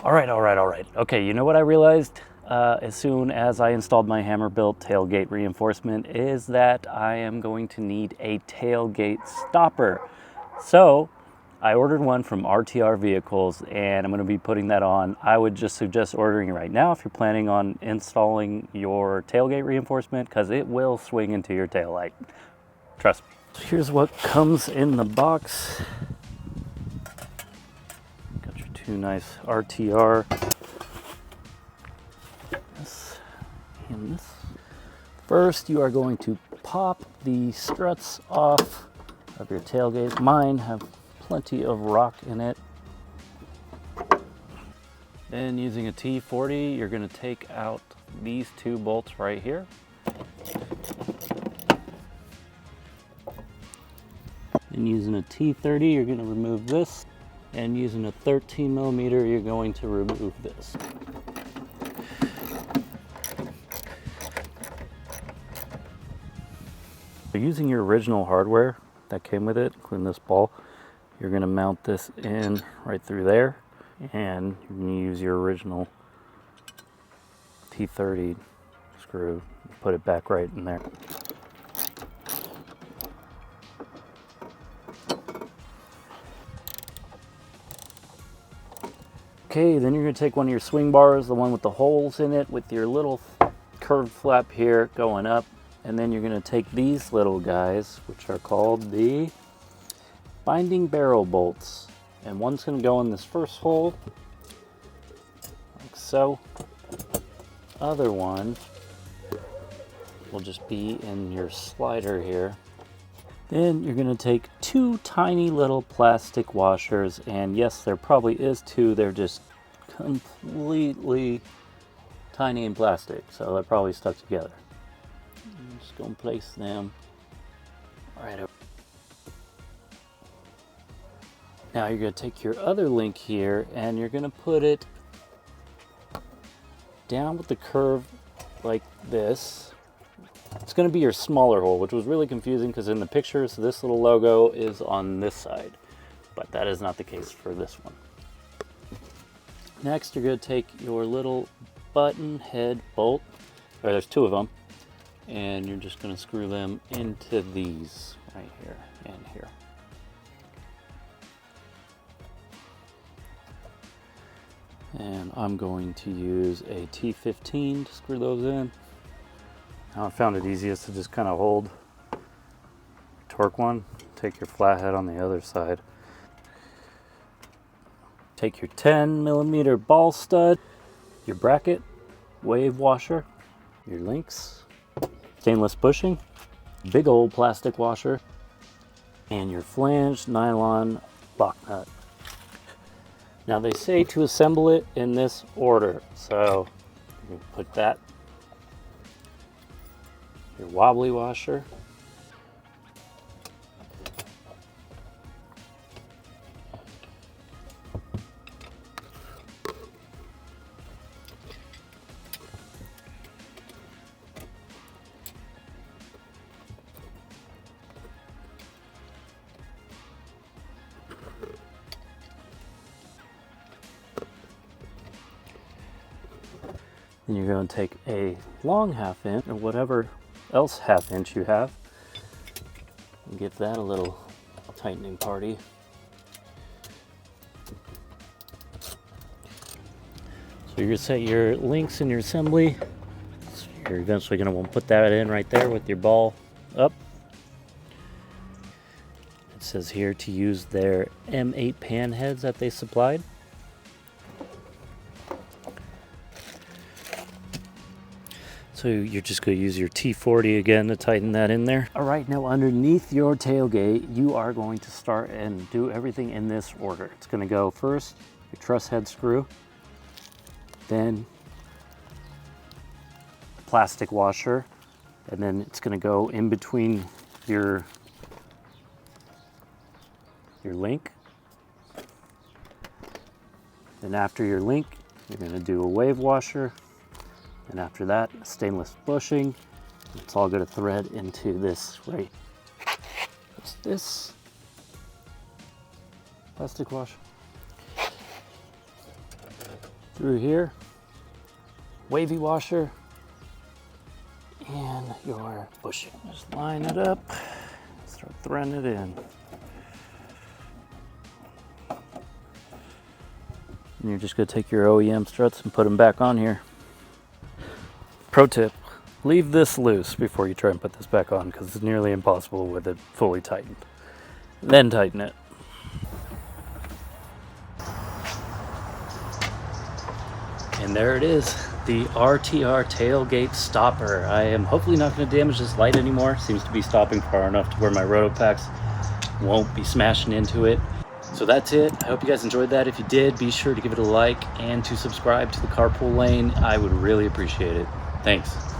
All right. Okay, you know what I realized as soon as I installed my hammer-built tailgate reinforcement is that I am going to need a tailgate stopper. So I ordered one from RTR Vehicles and I'm going to be putting that on. I would just suggest ordering it right now if you're planning on installing your tailgate reinforcement, because it will swing into your taillight. Trust me. Here's what comes in the box. Got your two nice RTR. This and this. First, you are going to pop the struts off of your tailgate. Mine have plenty of rock in it. Then using a T40, you're going to take out these two bolts right here. And using a T30, you're going to remove this. And using a 13 millimeter, you're going to remove this. Using your original hardware that came with it, including this ball, you're going to mount this in right through there, and you're going to use your original T30 screw and put it back right in there. Okay, then you're going to take one of your swing bars, the one with the holes in it, with your little curved flap here going up, and then you're going to take these little guys, which are called the binding barrel bolts, and one's going to go in this first hole, like so. Other one will just be in your slider here. Then you're going to take two tiny little plastic washers, and yes, there probably is two, they're just completely tiny and plastic, so they're probably stuck together. I'm just going to place them right over. Now you're going to take your other link here and you're going to put it down with the curve like this. It's going to be your smaller hole, which was really confusing because in the pictures this little logo is on this side, but that is not the case for this one. Next, you're going to take your little button head bolt, or there's two of them, and you're just going to screw them into these right here and here. And I'm going to use a T15 to screw those in. Now I found it easiest to just kind of hold, torque one, take your flathead on the other side. Take your 10 millimeter ball stud, your bracket, wave washer, your links, stainless bushing, big old plastic washer, and your flanged nylon lock nut. Now they say to assemble it in this order, so you put that, your wobbly washer, then you're going to take a long 1/2 inch or whatever else 1/2 inch you have and give that a little tightening party. So you're going to set your links in your assembly. So you're eventually going to want to put that in right there with your ball up. It says here to use their M8 pan heads that they supplied. So you're just going to use your T40 again to tighten that in there. All right, now underneath your tailgate, you are going to start and do everything in this order. It's going to go first, your truss head screw, then the plastic washer, and then it's going to go in between your link. Then after your link, you're going to do a wave washer. And after that, stainless bushing. It's all going to thread into this right. What's this? Plastic wash. through here, wavy washer, and your bushing. Just line it up, start threading it in. And you're just going to take your OEM struts and put them back on here. Pro tip, leave this loose before you try and put this back on because it's nearly impossible with it fully tightened. Then tighten it. And there it is, the RTR tailgate stopper. I am hopefully not going to damage this light anymore. Seems to be stopping far enough to where my Rotopacks won't be smashing into it. So that's it. I hope you guys enjoyed that. If you did, be sure to give it a like and to subscribe to the Carpool Lane. I would really appreciate it. Thanks.